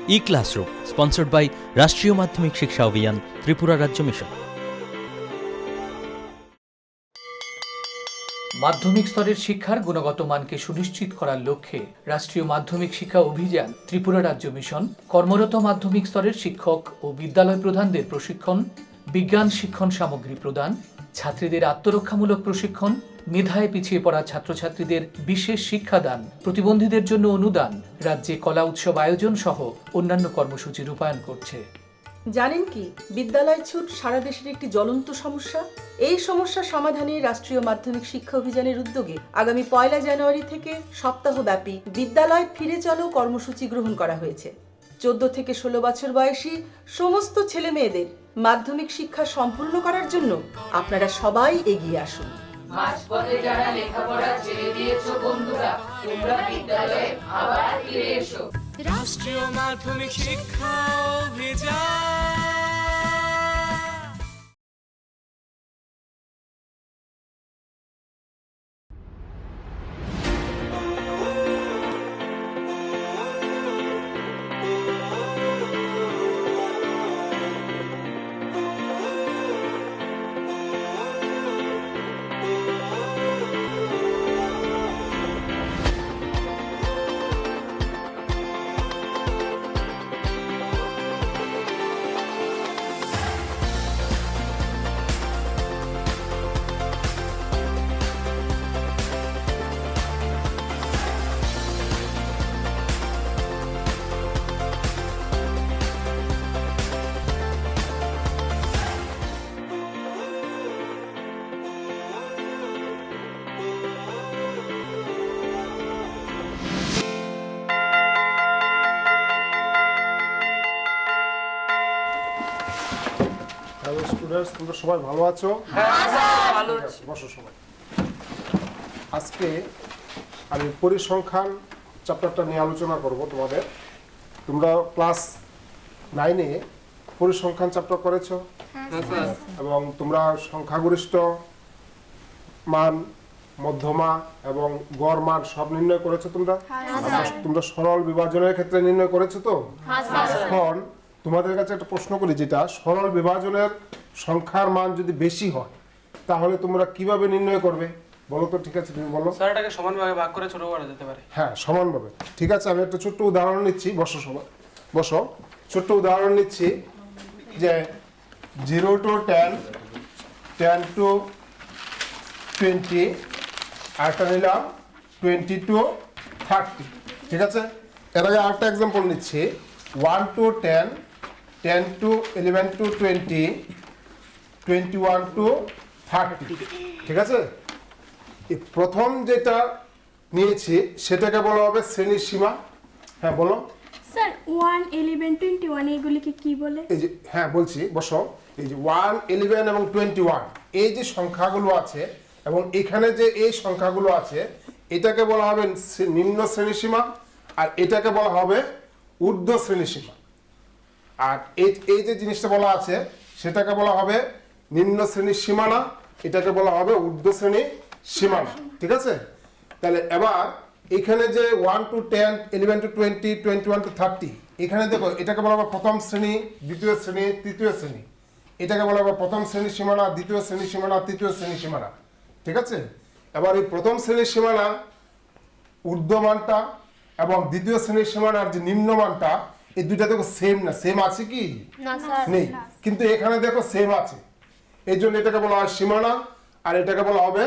E-Classroom, sponsored by রাষ্ট্রীয় মাধ্যমিক শিক্ষা অভিযান, ত্রিপুরা রাজ্য মিশন। মাধ্যমিক স্তরের শিক্ষার গুণগত মানকে সুনিশ্চিত করার লক্ষ্যে রাষ্ট্রীয় মাধ্যমিক শিক্ষা অভিযান, ত্রিপুরা রাজ্য মিশন কর্মরত মাধ্যমিক স্তরের শিক্ষক ও বিদ্যালয় প্রধানদের প্রশিক্ষণ, বিজ্ঞান শিক্ষণ সামগ্রী প্রদান, ছাত্রীদের আত্মরক্ষামূলক প্রশিক্ষণ, মেধায় পিছিয়ে পড়া ছাত্রছাত্রীদের বিশেষ শিক্ষাদান, প্রতিবন্ধীদের জন্য অনুদান, রাজ্যে কলা উৎসব আয়োজন সহ অন্যান্য কর্মসূচি রূপায়ণ করছে। জানেন কি, বিদ্যালয় ছুট সারা দেশের একটি জ্বলন্ত সমস্যা। এই সমস্যা সমাধানে রাষ্ট্রীয় মাধ্যমিক শিক্ষা অভিযানের উদ্যোগে আগামী 1 জানুয়ারি থেকে সপ্তাহব্যাপী বিদ্যালয় ফিরে চলো কর্মসূচি গ্রহণ করা হয়েছে। 14 থেকে 16 বছর বয়সী সমস্ত ছেলে মেয়েদের মাধ্যমিক শিক্ষা সম্পূর্ণ করার জন্য আপনারা সবাই এগিয়ে আসুন। মাঝপথে যারা লেখাপড়া ছেড়ে দিয়েছো বন্ধুরা, তোমরা বিদ্যালয়ে আবার ফিরে এসো। রাষ্ট্রীয় মাধ্যমিক শিক্ষা অভিযান। হ্যালো স্টুডেন্টস, তোমরা সবাই ভালো আছো? বসো সবাই। আজকে আমি পরিসংখ্যান চ্যাপ্টারটা নিয়ে আলোচনা করব তোমাদের। তোমরা ক্লাস 9-এ পরিসংখ্যান চ্যাপ্টার করেছো এবং তোমরা সংখ্যাগরিষ্ঠ মান, মধ্যমা এবং গড় মান সব নির্ণয় করেছো। তোমরা সরল বিভাজনের ক্ষেত্রে নির্ণয় করেছো তো? এখন তোমাদের কাছে একটা প্রশ্ন করি, যেটা সরল বিভাজনের সংখ্যার মান যদি বেশি হয় তাহলে তোমরা কিভাবে নির্ণয় করবে বলো তো? ঠিক আছে, তুমি বলো। স্যার, এটাকে সমানভাবে ভাগ করে ছোট করা যেতে পারে। হ্যাঁ, সমানভাবে। ঠিক আছে, আমি একটা ছোট্ট উদাহরণ নিচ্ছি। বসো সবাই, বসো। ছোট্ট উদাহরণ নিচ্ছি যে 0 to 10, 10 to 20, আরেকটা নিলাম 20 to 30। ঠিক আছে, এর আগে আরেকটা এক্সাম্পল নিচ্ছি 1 to 10, 10 to 11 to 20, 21 to 30। ঠিক আছে, এই প্রথম যেটা নিয়েছি সেটাকে বলা হবে শ্রেণীর সীমা। হ্যাঁ বলো স্যার। 1, 11, 21 এগুলিকে কি বলে? এই যে, হ্যাঁ বলছি, বসো। এই যে 1, 11 এবং 21 এই যে সংখ্যাগুলো আছে এবং এখানে যে এই সংখ্যাগুলো আছে এটাকে বলা হবে নিম্ন শ্রেণী সীমা, আর এটাকে বলা হবে ঊর্ধ্ব শ্রেণী সীমা। আর এই যে জিনিসটা বলা আছে সেটাকে বলা হবে নিম্ন শ্রেণীর সীমানা, এটাকে বলা হবে ঊর্ধ্ব শ্রেণী সীমানা। ঠিক আছে, তাহলে এবার এখানে যে 1 to 10, 11 to 20, 21 to 30, এখানে দেখো এটাকে বলা হবে প্রথম শ্রেণী, দ্বিতীয় শ্রেণী, তৃতীয় শ্রেণী। এটাকে বলা হবে প্রথম শ্রেণীর সীমানা, দ্বিতীয় শ্রেণীর সীমানা, তৃতীয় শ্রেণীর সীমানা। ঠিক আছে, এবার এই প্রথম শ্রেণীর সীমানা ঊর্ধ্ব মানটা এবং দ্বিতীয় শ্রেণীর সীমানার যে নিম্ন মানটা, এই দুইটা দেখো সেম না? সেম আছে কি? নেই, কিন্তু এখানে দেখো সেম আছে। এই জন্য এটাকে বলা হয় সীমানা আর এটাকে বলা হবে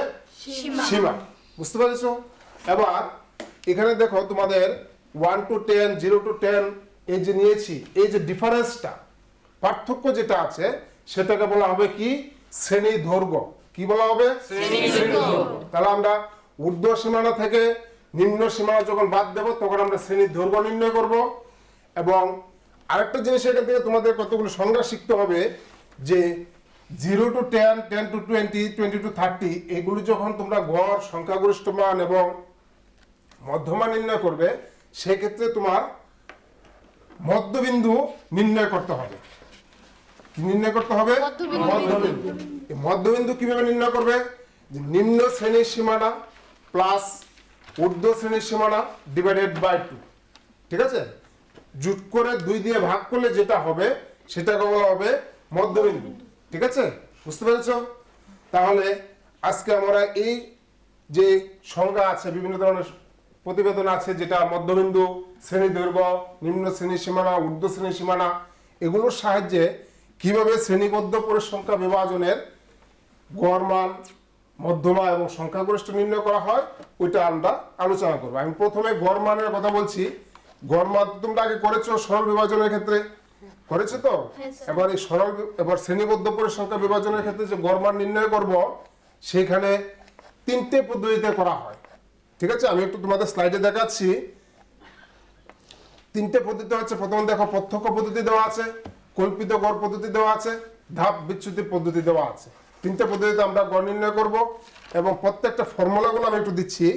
সীমা। বুঝতে পেরেছো? এবার এখানে দেখো তোমাদের 1 to 10, 0 to 10 এই যে নিয়েছি, এই যে ডিফারেন্সটা, পার্থক্য যেটা আছে সেটাকে বলা হবে কি? শ্রেণী দৈর্ঘ্য। কি বলা হবে? শ্রেণী দৈর্ঘ্য। তাহলে আমরা ঊর্ধ্ব সীমানা থেকে নিম্ন সীমানা যখন বাদ দেব তখন আমরা শ্রেণীর দৈর্ঘ্য নির্ণয় করব। এবং আরেকটা জিনিস এখান থেকে তোমাদের কতগুলো সংজ্ঞা শিখতে হবে যে 0 to 10, 10 to 20, 20 to 30 এগুলো যখন তোমরা গড়, সংখ্যাগরিষ্ঠ মান এবং মধ্যমা নির্ণয় করবে সেক্ষেত্রে তোমার মধ্যবিন্দু নির্ণয় করতে হবে। কি নির্ণয় করতে হবে? মধ্যবিন্দু। এই মধ্যবিন্দু কিভাবে নির্ণয় করবে? যে নিম্ন শ্রেণীর সীমানা প্লাস ঊর্ধ্ব শ্রেণীর সীমানা ডিভাইডেড বাই 2। ঠিক আছে, যোগ করে 2 দিয়ে ভাগ করলে যেটা হবে সেটাকে বলা হবে মধ্যবিন্দু। ঠিক আছে, বুঝতে পেরেছো? তাহলে আজকে আমরা এই যে সংজ্ঞা আছে, বিভিন্ন ধরনের প্রতিবেদন আছে, যেটা মধ্যবিন্দু, শ্রেণী দৈর্ঘ্য, নিম্ন শ্রেণী সীমানা, ঊর্ধ্ব শ্রেণী সীমানা, এগুলোর সাহায্যে কিভাবে শ্রেণীবদ্ধ পরিসংখ্যা বিভাজনের গড় মান, মধ্যমা এবং সংখ্যাগরিষ্ঠ নির্ণয় করা হয়, ওইটা আমরা আলোচনা করবো। আমি প্রথমে গড় মানের কথা বলছি। গড় মান তোমরা আগে করেছো সরল বিভাজনের ক্ষেত্রে, করেছো তো? এবার এই এবার শ্রেণীবদ্ধ পরিসংখ্যা বিভাজনের ক্ষেত্রে যে গড় মান নির্ণয় করব, সেখানে 3টে পদ্ধতিতে করা হয়। ঠিক আছে, আমি একটু তোমাদের স্লাইডে দেখাচ্ছি। 3টে পদ্ধতি হচ্ছে, প্রথম দেখো প্রত্যক্ষ পদ্ধতি দেওয়া আছে, কল্পিত গড় পদ্ধতি দেওয়া আছে, ধাপ বিচ্যুতি পদ্ধতি দেওয়া আছে। 3টে পদ্ধতিতে আমরা গড় নির্ণয় করব এবং প্রত্যেকটা ফর্মুলাগুলো আমি একটু দিচ্ছি।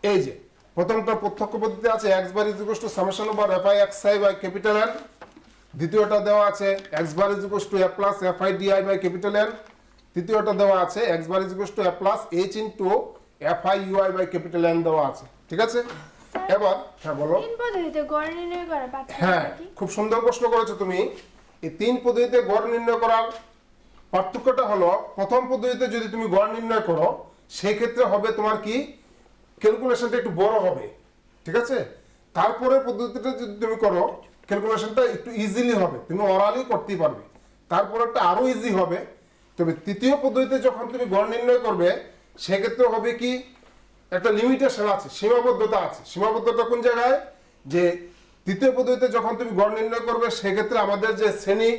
এই যে প্রথমটা প্রত্যক্ষ পদ্ধতি আছে x bar is equal to summation over fi xi by capital N। দ্বিতীয়টা দেওয়া আছে x bar is equal to a plus fi di by capital N। তৃতীয়টা দেওয়া আছে x bar is equal to a plus h into fi ui by capital N দেওয়া আছে। ঠিক আছে, এবার হ্যাঁ বলো। তিন পদ্ধতিতে গড় নির্ণয় করা হ্যাঁ, পার্থক্য কি? খুব সুন্দর প্রশ্ন করেছো তুমি। এই 3 পদ্ধতিতে গড় নির্ণয় করার পার্থক্যটা হলো, প্রথম পদ্ধতিতে যদি তুমি গড় নির্ণয় করো, সেই ক্ষেত্রে হবে তোমার কি, ক্যালকুলেশনটা একটু বড় হবে। ঠিক আছে, তারপরে পদ্ধতিটা যদি তুমি করো, ক্যালকুলেশনটা একটু ইজিলি হবে, তুমি অরালি করতেই পারবে। তারপরেটা আরো ইজি হবে। তবে তৃতীয় পদ্ধতিতে যখন তুমি গড় নির্ণয় করবে, সেক্ষেত্রে হবে কি, একটা লিমিটেশন আছে, সীমাবদ্ধতা আছে। সীমাবদ্ধতা কোন জায়গায়, যে তৃতীয় পদ্ধতিতে যখন তুমি গড় নির্ণয় করবে, সেক্ষেত্রে আমাদের যে শ্রেণী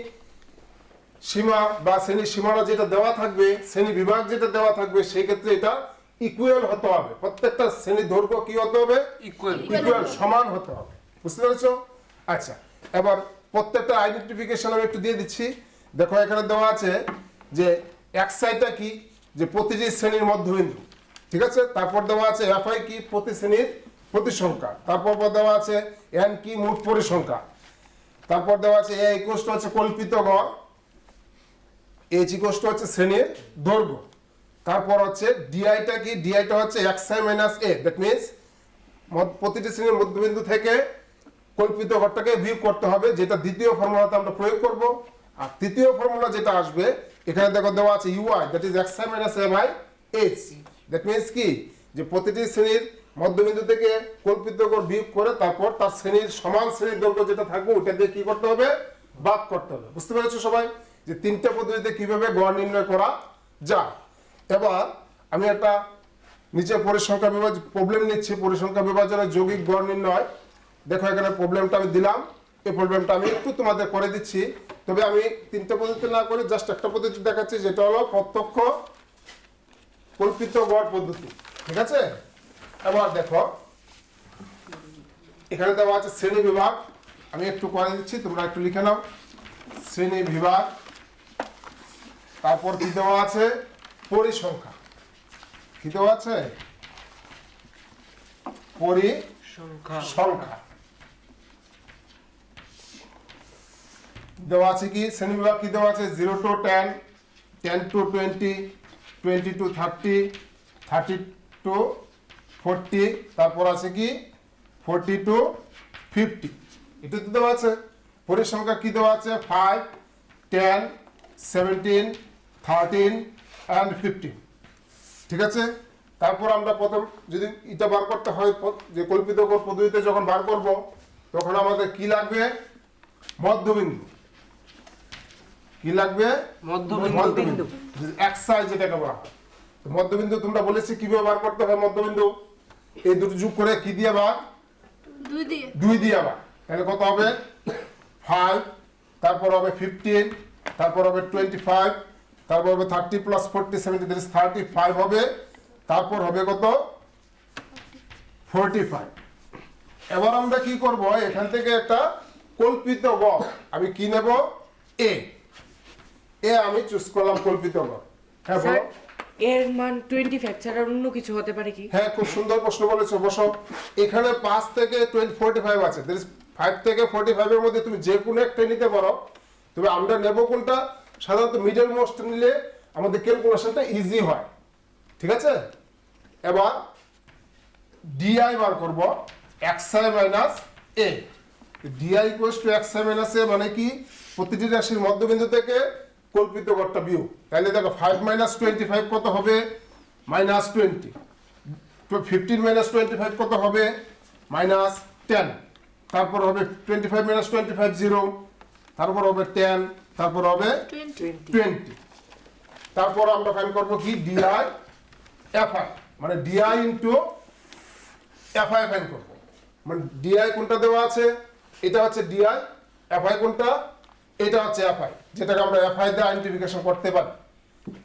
সীমা বা শ্রেণী সীমানা যেটা দেওয়া থাকবে, শ্রেণী বিভাগ যেটা দেওয়া থাকবে, সেই ক্ষেত্রে এটা ইকুয়াল হতে হবে। প্রত্যেকটা শ্রেণী দৈর্ঘ্য কি হতে হবে, ইকুয়াল, সমান হতে হবে। বুঝতে পেরেছো? আচ্ছা, এবার প্রত্যেকটা আইডেন্টিফিকেশন আমি একটু দিয়ে দিচ্ছি। দেখো এখানে দেওয়া আছে যে xi-টা কি, যে প্রতিটি শ্রেণীর মধ্যবিন্দু। ঠিক আছে, তারপর দেওয়া আছে fi কি, প্রতি শ্রেণীর প্রতিসংখ্যা। তারপর দেওয়া আছে n কি, মোট পরিসংখ্যা। তারপর দেওয়া আছে a ইকুয়াল টু হচ্ছে কল্পিত গড়, h ইকুয়াল টু হচ্ছে শ্রেণীর দৈর্ঘ্য। তারপর হচ্ছে di-টা কি, di-টা হচ্ছে xi minus a, that means প্রতিটি শ্রেণীর মধ্যবিন্দু থেকে কল্পিত গড়টাকে বিয়োগ করতে হবে, যেটা দ্বিতীয় ফর্মুলাতে আমরা প্রয়োগ করব। আর তৃতীয় ফর্মুলা যেটা আসবে, এখানে দেখো দেওয়া আছে ui, that is xi minus a by h। That means কি, যে প্রতিটি শ্রেণীর মধ্যবিন্দু থেকে কল্পিত গড় বিয়োগ করে তারপর তার শ্রেণীর সমান শ্রেণীর দৈর্ঘ্য যেটা থাকবে, ওটা দিয়ে কি করতে হবে, ভাগ করতে হবে। বুঝতে পেরেছো সবাই, যে 3টে পদ্ধতিতে কিভাবে গড় নির্ণয় করা যায়। এবার আমি একটা নিচে পরিসংখ্যা বিভাজন প্রবলেম নিচ্ছি, পরিসংখ্যা বিভাজনের যৌগিক গড় নির্ণয়। দেখো এখানে প্রবলেমটা আমি দিলাম, এই প্রবলেমটা আমি একটু তোমাদের করে দিচ্ছি। তবে আমি 3টে পদ্ধতি না করে জাস্ট একটা পদ্ধতি দেখাচ্ছি, যেটা হলো প্রত্যক্ষ কল্পিত গড় পদ্ধতি। ঠিক আছে, এবার দেখো এখানে দেওয়া আছে শ্রেণী বিভাগ, আমি একটু করে দিচ্ছি, তোমরা একটু লিখে নাও। শ্রেণী বিভাগ, তারপর কি দেওয়া আছে, পরিসংখ্যা। কি দেওয়া আছে, পরিসংখ্যা দেওয়া আছে। কি শ্রেণী বিভাগ কি দেওয়া আছে, 0 to 10, 10 to 20, 20 to 30, 30 to 40, তারপর আছে কি 40 to 50, এটা তো দেওয়া আছে। পরিসংখ্যা কি দেওয়া আছে, 5, 10, 17, 13 and 15। ঠিক আছে, তারপর আমরা প্রথম যদি এটা বার করতে হয়, যে কল্পিত গড় পদ্ধতিতে যখন বার করব, তখন আমাদের কি লাগবে, মধ্যবিন্দু। কি লাগবে, মধ্যবিন্দু, xi যেটাকে বলা হয়। তো মধ্যবিন্দু তোমরা বলেছি কিভাবে বার করতে হয় মধ্যবিন্দু, এই দুটো যোগ করে কি দিয়ে বার, 2 দিয়ে বার। তাহলে কত হবে, 5, তারপর হবে 15, তারপর হবে 25, তারপর হবে 30 প্লাস 40 70, দ্যাট ইজ 35 হবে। তারপর হবে কত, 45। এবার আমরা কি করব, এখান থেকে একটা কল্পিত গড় আমি কি নেব, এ আমি চুজ করলাম কল্পিত গড়। হ্যাঁ বলো। এর মান 25 ছাড়া অন্য কিছু হতে পারে কি? হ্যাঁ, খুব সুন্দর প্রশ্ন বলেছো। বসো, এখানে 5 থেকে 45 আছে, দ্যাট ইজ 5 থেকে 45 এর মধ্যে তুমি যে কোনো একটা নিতে পারো। তবে আমরা নেব কোনটা, সাধারণত মিডল মোস্ট নিলে আমাদের ক্যালকুলেশনটা ইজি হয়। ঠিক আছে, এবার ডিআই বার করব, xi minus a। D I equals to X I minus A মানে কি প্রতিটি রাশির মধ্যবিন্দু থেকে কল্পিত গড়টা বিয়োগ। তাহলে দেখো 5 মাইনাস 25 কত হবে? মাইনাস 20। 15 মাইনাস 25 কত হবে? মাইনাস 10। তারপর হবে 25 মাইনাস 25 0, তারপর হবে 10, তারপর হবে 20। তারপর আমরা ফাইন্ড করব কি ডিআই এফআই মানে ডিআই ইনটু এফআই ফাইন্ড করব। মানে ডিআই কোনটা দেওয়া আছে? এটা হচ্ছে ডিআই, এফআই কোনটা? এটা হচ্ছে এফআই, যেটাকে আমরা এফআই দিয়ে আইডেন্টিফিকেশন করতে পারি।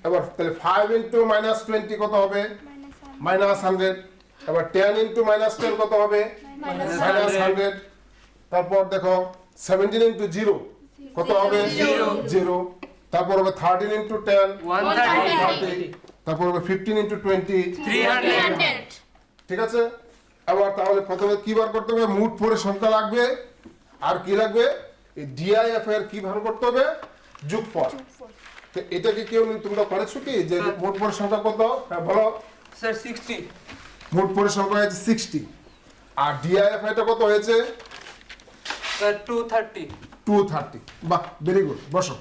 এবার তাহলে 5 ইনটু মাইনাস 20 কত হবে? মাইনাস 100। এবার 10 ইনটু মাইনাস 10 কত হবে? মাইনাস 100। তারপর দেখো 17 ইনটু 0 কত হবে? 0। তারপর হবে 13 ইনটু 10 130। তারপর হবে 15 ইনটু 20 300। ঠিক আছে। আবার তাহলে প্রথমে কি বার করতে হবে? মোট পরে সংখ্যা লাগবে, আর কি লাগবে? এই ডিআইএফ এর কি বার করতে হবে? যোগফল। তো এটা কি কেউ তোমরা করেছো কি যে মোট পরে সংখ্যা কত? হ্যাঁ বলো স্যার 60। মোট পরে সংখ্যা হয়েছে 60, আর ডিআইএফ এটা কত হয়েছে? স্যার 230। 230। বাহ, ভেরি গুড, বসো।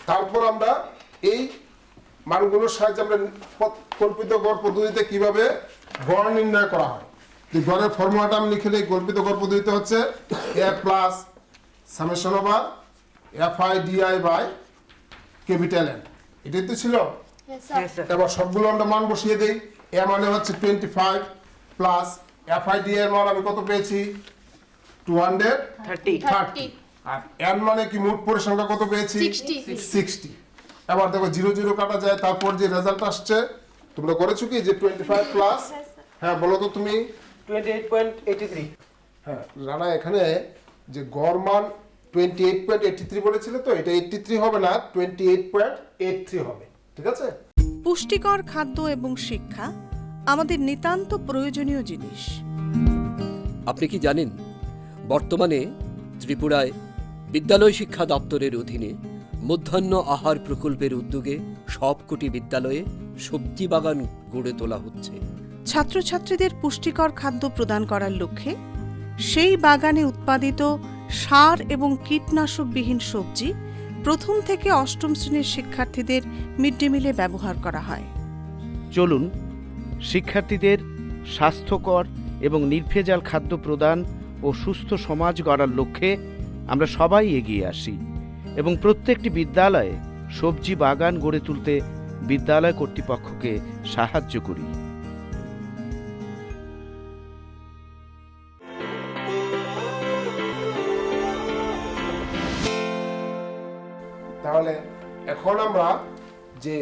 তারপর আমরা এই মানগুলোর সাহায্যে আমরা কল্পিত গড় পদ্ধতিতে কিভাবে গড় নির্ণয় করা হয়। এই গড়ের ফর্মুলাটা আমি লিখে দিই। কল্পিত গড় পদ্ধতিতে হচ্ছে a plus summation over FI DI by capital N. এটাই তো ছিল। এবার সবগুলো আমরা মান বসিয়ে দিই। এ মানে হচ্ছে 25 প্লাস এফআই ডি এর মান আমি কত পেয়েছি? 230। আর এন মানে কি মোট পরিসংখ্যা কত পেয়েছি? 60। এবার দেখো 0 0 কাটা যায়, তারপর যে রেজাল্ট আসছে তোমরা করেছো কি যে 25 প্লাস, হ্যাঁ বলো তো তুমি? 28.83। হ্যাঁ রানা, এখানে যে গড় মান 28.83 বলেছিল, তো এটা 83 হবে না, 28.83 হবে। ঠিক আছে। পুষ্টিকর খাদ্য এবং শিক্ষা আমাদের নিতান্ত প্রয়োজনীয় জিনিস। আপনি কি জানেন বর্তমানে ত্রিপুরায় বিদ্যালয় শিক্ষা দপ্তরের অধীনে মধ্যাহ্ন আহার প্রকল্পের উদ্যোগে সবকটি বিদ্যালয়ে সবজি বাগান গড়ে তোলা হচ্ছে। ছাত্রছাত্রীদের পুষ্টিকর খাদ্য প্রদান করার লক্ষ্যে সেই বাগানে উৎপাদিত সার এবং কীটনাশকবিহীন সবজি প্রথম থেকে অষ্টম শ্রেণীর শিক্ষার্থীদের মিড ডে মিলে ব্যবহার করা হয়। চলুন শিক্ষার্থীদের স্বাস্থ্যকর এবং নির্ভেজাল খাদ্য প্রদান ও সুস্থ সমাজ গড়ার লক্ষ্যে আমরা সবাই এগিয়ে আসি এবং প্রত্যেকটি বিদ্যালয়ে সবজি বাগান গড়ে তুলতে বিদ্যালয় কর্তৃপক্ষকে সাহায্য করি। তাহলে এখন আমরা যে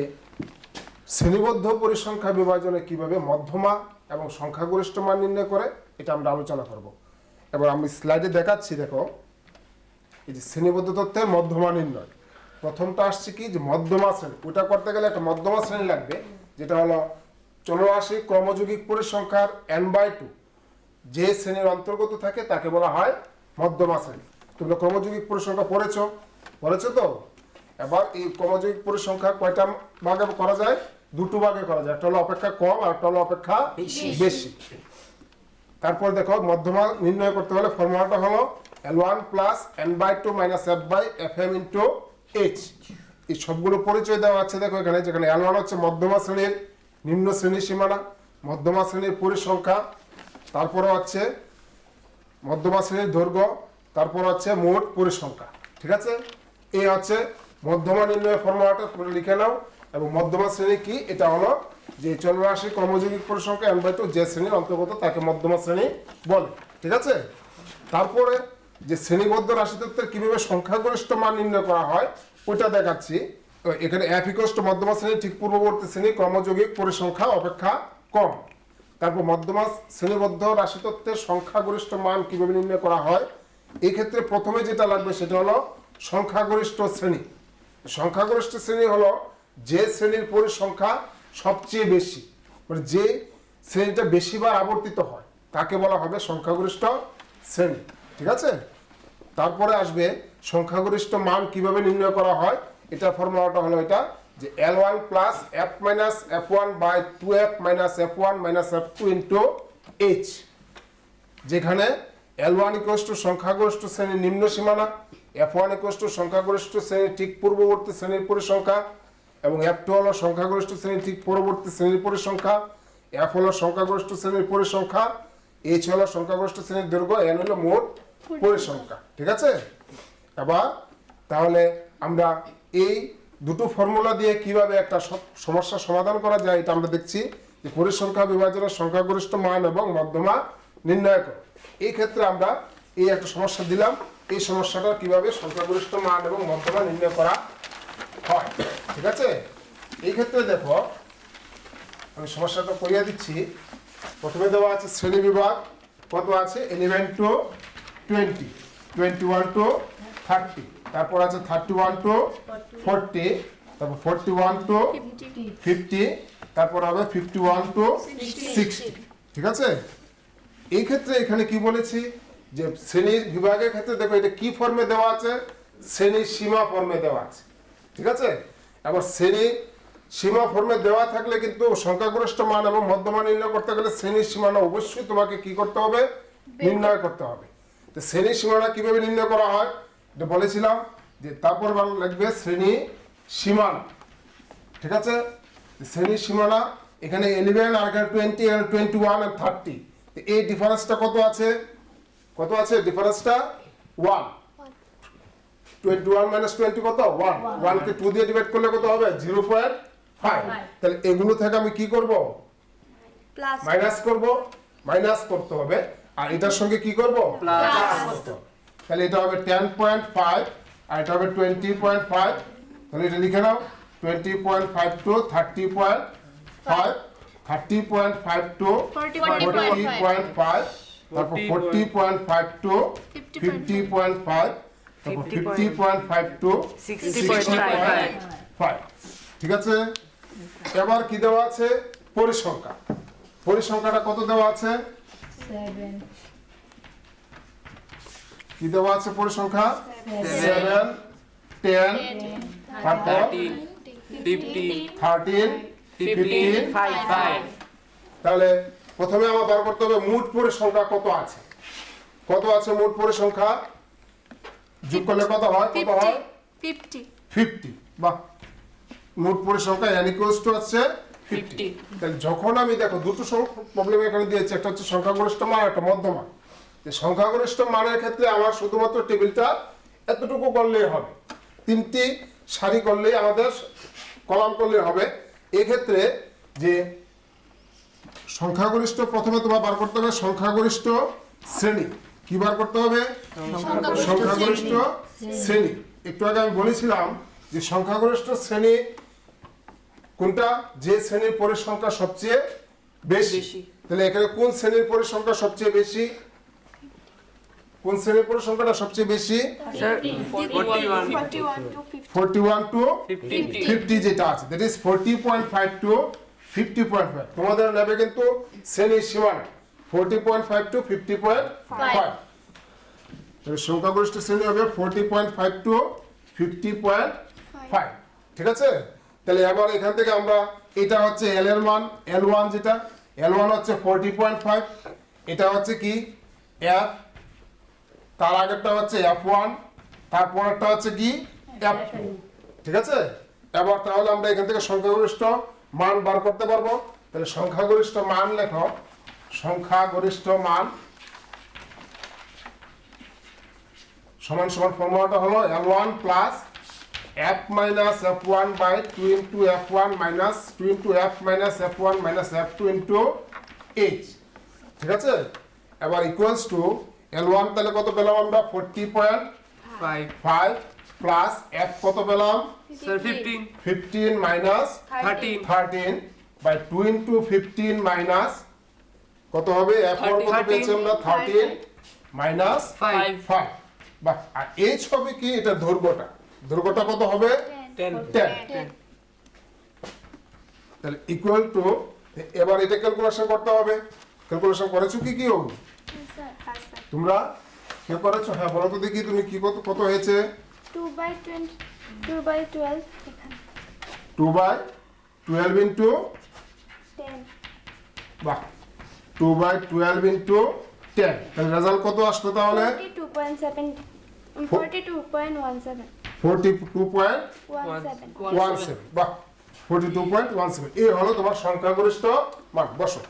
শ্রেণীবদ্ধ পরিসংখ্যা বিভাজনে কিভাবে মধ্যমা এবং সংখ্যাগরিষ্ঠ মান নির্ণয় করে এটা আমরা আলোচনা করব। এবার আমি স্লাইডে দেখাচ্ছি, দেখো এই যে শ্রেণীবদ্ধ তথ্যের মধ্যমা নির্ণয়। প্রথমটা আসছে কি যে মধ্যমা শ্রেণী। ওটা করতে গেলে একটা মধ্যমা শ্রেণী লাগবে, যেটা হলো চলরাশি ক্রমযৌগিক পরিসংখ্যার n/2 যে শ্রেণীর অন্তর্গত থাকে তাকে বলা হয় মধ্যমা শ্রেণী। তোমরা ক্রমযৌগিক পরিসংখ্যা পড়েছো তো? এবার এই ক্রমযৌগিক পরিসংখ্যা কয়টা ভাগে করা যায়? দুটো ভাগে করা যায়, একটা হলো অপেক্ষা কম আর একটা হলো অপেক্ষা বেশি। তারপর দেখো মধ্যমা নির্ণয় করতে হলে ফর্মুলাটা হলো L1 plus n/2 minus f/fm into h। এই সবগুলো পরিচয় দেওয়া আছে দেখো এখানে, যেখানে L1 হচ্ছে মধ্যমা শ্রেণীর নিম্ন শ্রেণীর সীমানা, মধ্যমা শ্রেণীর পরিসংখ্যা, তারপরে হচ্ছে মধ্যমা শ্রেণীর দৈর্ঘ্য, তারপর হচ্ছে মোট পরিসংখ্যা। ঠিক আছে। এই হচ্ছে মধ্যমা নির্ণয়ের ফর্মুলাটা তোমরা লিখে নাও। এবং মধ্যমা শ্রেণী কি? এটা হলো যে চলরাশি ক্রমযৌগিক পরিসংখ্যা n/2 যে শ্রেণীর অন্তর্গত তাকে মধ্যমা শ্রেণী বলে। ঠিক আছে। তারপরে যে শ্রেণীবদ্ধ রাশি তত্ত্বের কিভাবে সংখ্যাগরিষ্ঠ মান নির্ণয় করা হয় ওইটা দেখাচ্ছি। এখানে f = মধ্যমা শ্রেণী ঠিক পূর্ববর্তী শ্রেণী ক্রমযৌগিক পরিসংখ্যা অপেক্ষা কম। তারপর মধ্যমা শ্রেণীবদ্ধ রাশি তত্ত্বের সংখ্যাগরিষ্ঠ মান কিভাবে নির্ণয় করা হয়, এই ক্ষেত্রে প্রথমে যেটা লাগবে সেটা হলো সংখ্যাগরিষ্ঠ শ্রেণী। সংখ্যাগরিষ্ঠ শ্রেণী হলো যে শ্রেণীর পরিসংখ্যা সবচেয়ে বেশি, মানে যে শ্রেণীটা বেশিবার আবর্তিত হয় তাকে বলা হবে সংখ্যাগরিষ্ঠ শ্রেণী। ঠিক আছে। তারপরে আসবে সংখ্যাগরিষ্ঠ মান কিভাবে নির্ণয় করা হয়। এটা ফর্মুলাটা হলো এটা যে L1 plus f minus f1 by 2f minus f1 minus f2 into h, যেখানে L1 ইকুয়ালস টু সংখ্যাগরিষ্ঠ শ্রেণীর নিম্ন সীমানা, F1 ইকুয়ালস টু সংখ্যাগরিষ্ঠ শ্রেণীর ঠিক পূর্ববর্তী শ্রেণীর পরিসংখ্যা, এবং F2 হলো সংখ্যাগরিষ্ঠ শ্রেণীর ঠিক পরবর্তী শ্রেণীর পরিসংখ্যা, F হলো সংখ্যাগরিষ্ঠ শ্রেণীর পরিসংখ্যা, H হলো সংখ্যাগরিষ্ঠ শ্রেণীর দৈর্ঘ্য, N হলো মোট পরিসংখ্যা। ঠিক আছে? এবার তাহলে আমরা এই দুটো ফর্মুলা দিয়ে কিভাবে একটা সমস্যা সমাধান করা যায় এটা আমরা দেখছি, যে পরিসংখ্যা বিভাজনের সংখ্যাগরিষ্ঠ মান এবং মধ্যমা নির্ণয় করো। এই ক্ষেত্রে আমরা এই একটা সমস্যা দিলাম, এই সমস্যাটা কিভাবে সংখ্যাগরিষ্ঠ মান এবং মধ্যমা নির্ণয় করা হয়। ঠিক আছে? এই ক্ষেত্রে দেখো আমি সমস্যাটা করিয়ে দিচ্ছি। প্রথমে দেওয়া আছে শ্রেণী বিভাগ কত আছে, 11 to 20, 21 to 30, তারপর আছে 31 to 40, তারপর 41 to 50, তারপর হবে 51 to 60। ঠিক আছে? এই ক্ষেত্রে এখানে কি বলেছি, যে শ্রেণীর বিভাগের ক্ষেত্রে দেখো এটা কি ফর্মে দেওয়া আছে, শ্রেণীর সীমা ফর্মে দেওয়া আছে। ঠিক আছে? এবার শ্রেণী সীমা ফর্মে দেওয়া থাকলে কিন্তু সংখ্যাগরিষ্ঠ মান এবং মধ্যমা নির্ণয় করতে গেলে শ্রেণীর সীমানা অবশ্যই তোমাকে কি করতে হবে, নির্ণয় করতে হবে। তো শ্রেণীর সীমানা কিভাবে নির্ণয় করা হয় এটা বলেছিলাম, যে তারপর লিখবে শ্রেণী সীমানা। ঠিক আছে? শ্রেণীর সীমানা এখানে 11 আর এখানে 20, এখানে 21 আর 30, এই ডিফারেন্সটা কত আছে, কত আছে ডিফারেন্সটা 1, 21 মাইনাস 20 কত 1, 1 কে 2 দিয়ে ডিভাইড করলে কত হবে 0.5। তাহলে এগুলো থেকে আমি কি করব, মাইনাস করব, মাইনাস করতে হবে, আর এটার সঙ্গে কি করব, প্লাস করতে হবে। তাহলে এটা হবে 10.5 আর এটা হবে 20.5। তাহলে এটা লিখে নাও 20.5 to 30.5, 30.5 to 40.5, তারপর 40.5 to 50.5, তারপর 50.5 to 60.5। ঠিক আছে? এবার কি দেওয়া আছে, পরিসংখ্যা। পরিসংখ্যাটা কত দেওয়া আছে, 7, কি দেওয়া আছে পরিসংখ্যা, 7, 10, তারপর 50, 13, 15, 5। তাহলে প্রথমে আমার বার করতে হবে মোট পরিসংখ্যা কত আছে, কত আছে মোট পরিসংখ্যা, যোগ করলে কত হয়, কত হয় 50। বাহ, মোট পরিসংখ্যা n ইকুয়ালস টু আছে 50। তাহলে যখন আমি দেখো দুটো প্রবলেম এখানে দিয়েছি, একটা হচ্ছে সংখ্যাগরিষ্ঠ মান, একটা মধ্যমা। সংখ্যাগরিষ্ঠ মানের ক্ষেত্রে আমার শুধুমাত্র টেবিলটা এতটুকু করলেই হবে, 3টি সারি করলেই আমাদের কলাম করলেই হবে। এক্ষেত্রে যে সংখ্যাগরিষ্ঠ প্রথমে তোমার বার করতে হবে সংখ্যাগরিষ্ঠ শ্রেণী, কি বার করতে হবে, সংখ্যাগরিষ্ঠ শ্রেণী। একটু আগে আমি বলেছিলাম যে সংখ্যাগরিষ্ঠ শ্রেণী কোনটা, যে শ্রেণীর পরিসংখ্যা সবচেয়ে বেশি। তাহলে এখানে কোন শ্রেণীর পরিসংখ্যা সবচেয়ে বেশি, কোন শ্রেণীর পরিসংখ্যাটা সবচেয়ে বেশি, 41 to 50 যেটা আছে, দ্যাট ইজ 40.5 to 50.5। তোমাদের নেবে কিন্তু শ্রেণীর সীমানা 40.5 to 50.5। তাহলে সংখ্যাগরিষ্ঠ শ্রেণী হবে 40.5 to 50.5। ঠিক আছে? তাহলে এবার এখান থেকে আমরা, এটা হচ্ছে L এর মান, L1 যেটা, L1 হচ্ছে 40.5, এটা হচ্ছে কি F, তার আগেরটা হচ্ছে F1, তারপরেরটা হচ্ছে কি F2। ঠিক আছে? এবার তাহলে আমরা এখান থেকে সংখ্যাগরিষ্ঠ মান বার করতে পারবো। তাহলে সংখ্যাগরিষ্ঠ মান লেখো, সংখ্যাগরিষ্ঠ মান সমান সমান ফর্মুলাটা হলো L1 plus F minus F1 by 2 into F1 minus 2 into F minus F1 minus F2 into H। ঠিক আছে? এবার ইকুয়ালস টু L1 তাহলে কত পেলাম আমরা 40.5 প্লাস F কত পেলাম, sir 15, 15 minus 13 by 2 into 15 minus কত হবে, F1 কত পেয়েছি আমরা 13 মাইনাস 5। বাহ, আর H হবে কি, এটা দৈর্ঘ্যটা, দৈর্ঘ্যটা কত হবে 10। তাহলে ইকুয়াল টু, এবার এটা ক্যালকুলেশন করতে হবে। ক্যালকুলেশন করেছো কি কি তোমরা, কি করেছো, হ্যাঁ বলো তো দেখি তুমি কি কত কত হয়েছে, 2/12 এখানে 2/12 ইন্টু 10, বাহ 2/12 ইন্টু 10 তাহলে রেজাল্ট কত আসলো তাহলে 42.7 42.17 42.17 বাহ 42.17 এই হলো তোমার সংখ্যাগরিষ্ঠ মান। বসো,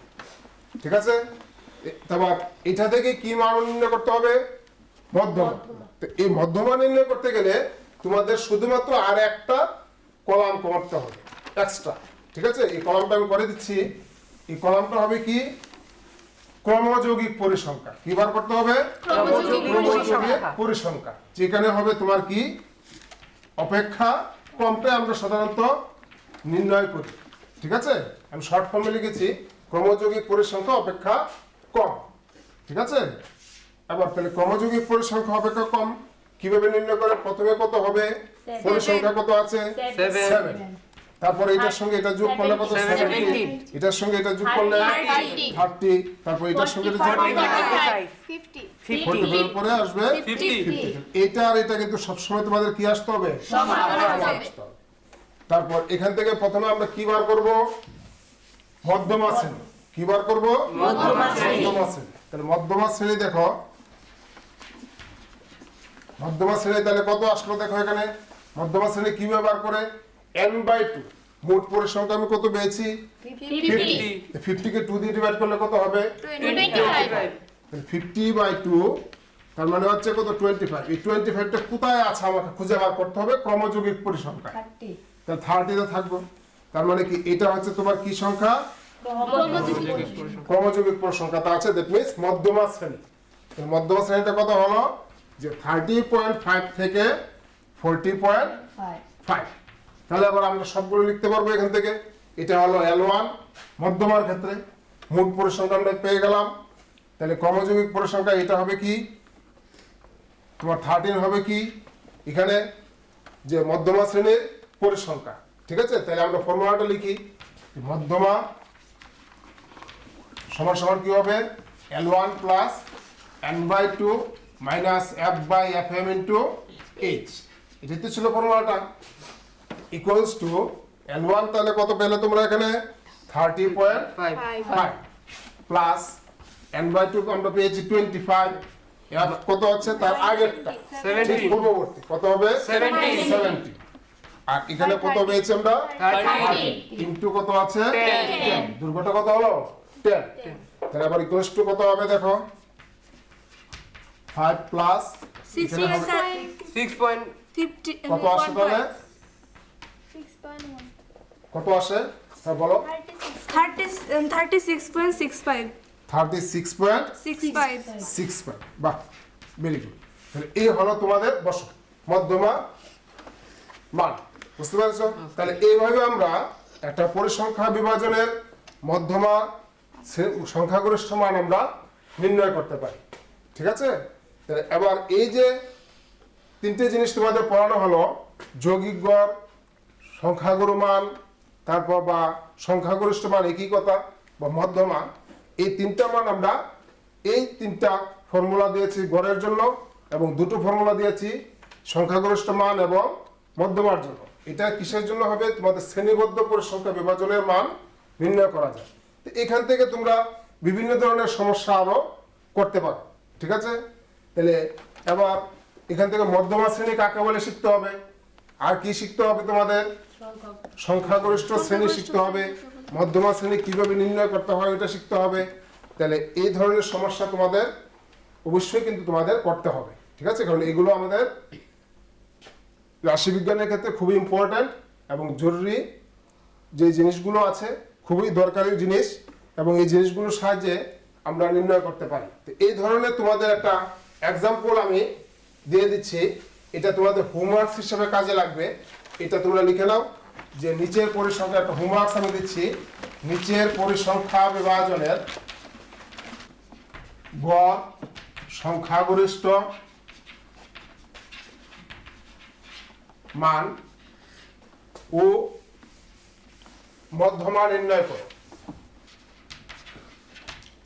ঠিক আছে। তারপর এটা থেকে কি মান নির্ণয় করতে হবে? মধ্যমা। তো এই মধ্যমা নির্ণয় করতে গেলে তোমাদের শুধুমাত্র আর একটা কলাম করতে হবে এক্সট্রা, ঠিক আছে। এই কলামটা আমি করে দিচ্ছি। এই কলামটা হবে কি? ক্রমযৌগিক পরিসংখ্যা। কি বার করতে হবে? ক্রমযৌগিক পরিসংখ্যা, যেখানে হবে তোমার কি অপেক্ষা ক্রমটা আমরা সাধারণত নির্ণয় করি, ঠিক আছে। আমি শর্ট ফর্মে লিখেছি ক্রমযৌগিক পরিসংখ্যা অপেক্ষা কম, ঠিক আছে। এবার তাহলে ক্রমযৌগিক পরিসংখ্যা অপেক্ষা কম কিভাবে নির্ণয় করে? প্রথমে কত হবে? পরিসংখ্যা কত আছে? 7। তারপর এটার সঙ্গে এটা যোগ করলে কত? 70। এটার সঙ্গে এটা যোগ করলে 30। তারপর এটার সঙ্গে এটা যোগ করলে 45 পরে আসবে 50। এটা আর এটা কিন্তু সবসময় তোমাদের কি আসতে হবে? সমান আসতে হবে। তারপর এখান থেকে প্রথমে আমরা কি বার করব? মধ্যমা শ্রেণী। কি বার করব? মধ্যমা শ্রেণী। তাহলে মধ্যমা শ্রেণী দেখো, মধ্যমা শ্রেণী তাহলে কত আসলো দেখো এখানে। মধ্যমা শ্রেণী কিভাবে বার করে? n/2 মোট পরিসংখ্যা আমি কত পেয়েছি? 50। 50 কে 2 দিয়ে ডিভাইড করলে কত হবে? 25। 50/2 তার মানে হচ্ছে কত? 25। এই 25টা কোথায় আছে আমাকে খুঁজে বার করতে হবে ক্রমযৌগিক পরিসংখ্যা। 30 তাহলে 30 তে থাকবে। তার মানে কি এটা হচ্ছে তোমার কি সংখ্যা? ক্রমযৌগিক পরিসংখ্যা তা আছে, দ্যাট মিন্স মধ্যমা শ্রেণী। মধ্যমা শ্রেণীটা কত হলো? যে 30.5 থেকে 40.5। তাহলে আবার আমরা সবগুলো লিখতে পারবো এখান থেকে। এটা হলো L1 মধ্যমার ক্ষেত্রে মোট পরিসংখ্যা আমরা পেয়ে গেলাম। তাহলে ক্রমযৌগিক পরিসংখ্যা এটা হবে কি? তোমার 13 হবে কি এখানে যে মধ্যমা শ্রেণীর পরিসংখ্যা, ঠিক আছে। তাহলে আমরা ফর্মুলাটা লিখি। মধ্যমা সমান সমান কি হবে? L1 plus n/2 minus f/fm into h। এটাই তো ছিল ফর্মুলাটা। ইকুয়ালস টু L1 তাহলে কত পেলে তোমরা এখানে? 30.5 প্লাস n/2 আমরা পেয়েছি 25। f কত হচ্ছে? তার আগেরটা 70 পূর্ববর্তী কত হবে? 70। আর এখানে কত পেয়েছি আমরা? 30 ইনটু কত আছে? 10। দুর্ঘটনা কত হলো? 10। তাহলে আবার ইকুয়ালস টু কত হবে দেখো? 5 প্লাস 6 কত আসে তাহলে? কত আসে? হ্যাঁ বলো। 36.65 36.65। বাহ, ভেরি গুড। তাহলে এই হলো তোমাদের বসো মধ্যমা মান। বুঝতে পারছো? তাহলে এইভাবে আমরা একটা পরিসংখ্যা বিভাজনের মধ্যমা সংখ্যাগরিষ্ঠ মান আমরা নির্ণয় করতে পারি, ঠিক আছে। তাহলে এবার এই যে তিনটে জিনিস তোমাদের পড়ানো হলো, যৌগিক গড়, সংখ্যাগুরু মান, তারপর বা সংখ্যাগরিষ্ঠ মান একীকতা বা মধ্যমা, এই তিনটা মান আমরা এই তিনটা ফর্মুলা দিয়েছি গড়ের জন্য এবং দুটো ফর্মুলা দিয়েছি সংখ্যাগরিষ্ঠ মান এবং মধ্যমার জন্য। এটা কিসের জন্য হবে? তোমাদের শ্রেণীবদ্ধ পরিসংখ্যা বিভাজনের মান নির্ণয় করা যায়। তো এখান থেকে তোমরা বিভিন্ন ধরনের সমস্যা আরো করতে পারো, ঠিক আছে। তাহলে এবার এখান থেকে মধ্যমা শ্রেণী কাকে বলে শিখতে হবে। আর কি শিখতে হবে তোমাদের? সংখ্যাগরিষ্ঠ শ্রেণী শিখতে হবে। মধ্যমা শ্রেণী কিভাবে নির্ণয় করতে হয় এটা শিখতে হবে। তাহলে এই ধরনের সমস্যা তোমাদের অবশ্যই কিন্তু তোমাদের করতে হবে, ঠিক আছে। কারণ এগুলো আমাদের রাশিবিজ্ঞানের ক্ষেত্রে খুবই ইম্পর্ট্যান্ট এবং জরুরি যে জিনিসগুলো আছে, খুবই দরকারি জিনিস এবং এই জিনিসগুলোর সাহায্যে আমরা নির্ণয় করতে পারি। তো এই ধরনের তোমাদের একটা এক্সাম্পল আমি দিয়ে দিচ্ছি, এটা তোমাদের হোমওয়ার্কস হিসেবে কাজে লাগবে। এটা তোমরা লিখে নাও যে নিচের পরিসংখ্যা, একটা হোমওয়ার্কস আমি দিচ্ছি। নিচের পরিসংখ্যা বিভাজনের গড়, সংখ্যাগরিষ্ঠ মান ও মধ্যমা নির্ণয় করো।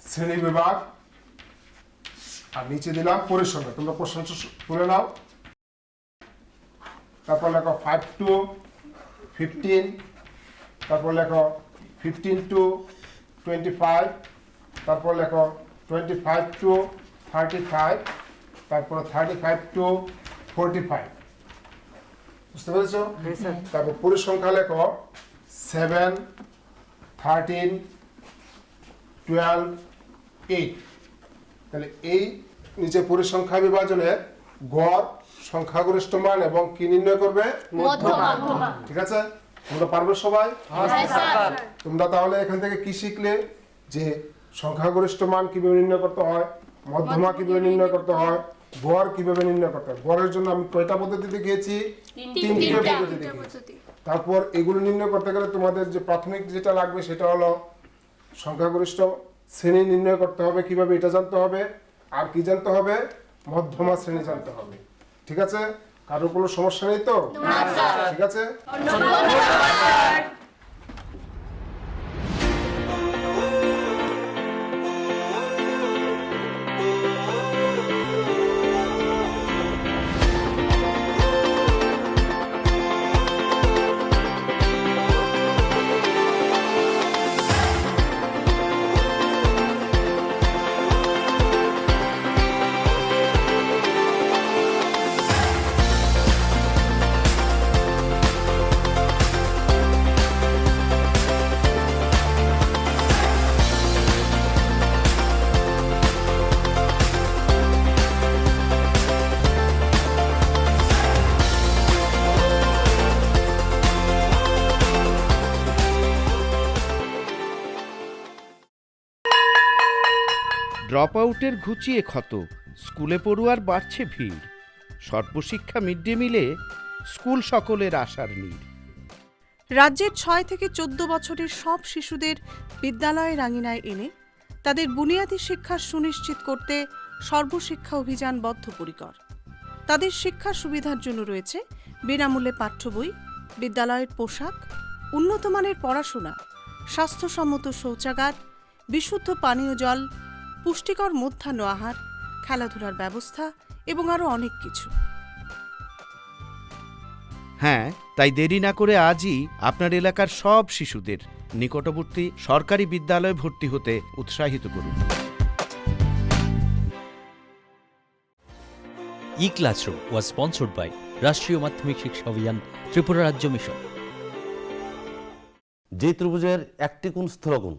শ্রেণী বিভাগ আর নিচে দিলাম পরিসংখ্যা। তোমরা প্রশ্ন তুলে নাও। তারপর লেখো 5 to 15, তারপর লেখো 15 to 25, তারপর লেখো 25 to 35, তারপরে 35 to 45, বুঝতে পেরেছো? তারপর পরিসংখ্যা লেখো 7, 13, 12, 8। তাহলে এই নিচে পরিসংখ্যা বিভাজনের গড়, সংখ্যাগরিষ্ঠ মান এবং কি নির্ণয় করবে? মধ্যমান। ঠিক আছে, তোমরা পারবে সবাই? তোমরা তাহলে এখান থেকে কি শিখলে? যে সংখ্যাগরিষ্ঠ মান কিভাবে নির্ণয় করতে হয়, মধ্যমা কিভাবে নির্ণয় করতে হয়, গড় কিভাবে নির্ণয় করতে হয়। গড়ের জন্য আমি কয়টা পদ্ধতি দেখিয়েছি? তিনটা পদ্ধতি দেখিয়েছি। তারপর এগুলো নির্ণয় করতে গেলে তোমাদের যে প্রাথমিক যেটা লাগবে সেটা হলো সংখ্যাগরিষ্ঠ শ্রেণী নির্ণয় করতে হবে, কিভাবে এটা জানতে হবে। আর কি জানতে হবে? মধ্যমা শ্রেণী জানতে হবে। ঠিক আছে, কারোর কোনো সমস্যা নেই তো? ঠিক আছে। ড্রপ আউটের ঘুচিয়ে ক্ষত, স্কুলে পড়ুয়ার বাড়ছে ভিড়, সর্বশিক্ষা মিড ডে মিলে স্কুল সকলের আশার নীড়। রাজ্যের 6 থেকে 14 বছরের সব শিশুদের বিদ্যালয়ের আঙিনায় এনে তাদের বুনিয়াদী শিক্ষা সুনিশ্চিত করতে সর্বশিক্ষা অভিযান বদ্ধপরিকর। তাদের শিক্ষার সুবিধার জন্য রয়েছে বিনামূল্যে পাঠ্য বই, বিদ্যালয়ের পোশাক, উন্নতমানের পড়াশোনা, স্বাস্থ্যসম্মত শৌচাগার, বিশুদ্ধ পানীয় জল, পুষ্টিকর মধ্যাহ্ন আহার, খেলাধুলার ব্যবস্থা এবং আরও অনেক কিছু। হ্যাঁ, তাই দেরি না করে আজই আপনার এলাকার সব শিশুদের নিকটবর্তী সরকারি বিদ্যালয়ে ভর্তি হতে উৎসাহিত করুন। E-Classroom was sponsored by রাষ্ট্রীয় মাধ্যমিক শিক্ষা অভিযান, ত্রিপুরা রাজ্য মিশন। যে ত্রিভুজের একটি কোণ স্থূলকোণ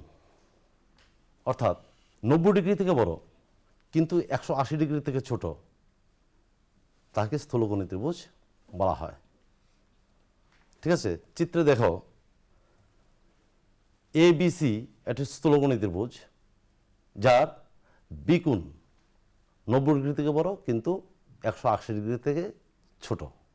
অর্থাৎ 90 ডিগ্রি থেকে বড় কিন্তু 180 ডিগ্রি থেকে ছোট, তাকে স্থূলকোণী ত্রিভুজ বলা হয়। ঠিক আছে, চিত্রে দেখো ABC একটি স্থূলকোণী ত্রিভুজ, যার বিকোণ 90 ডিগ্রি থেকে বড় কিন্তু 180 ডিগ্রি থেকে ছোট।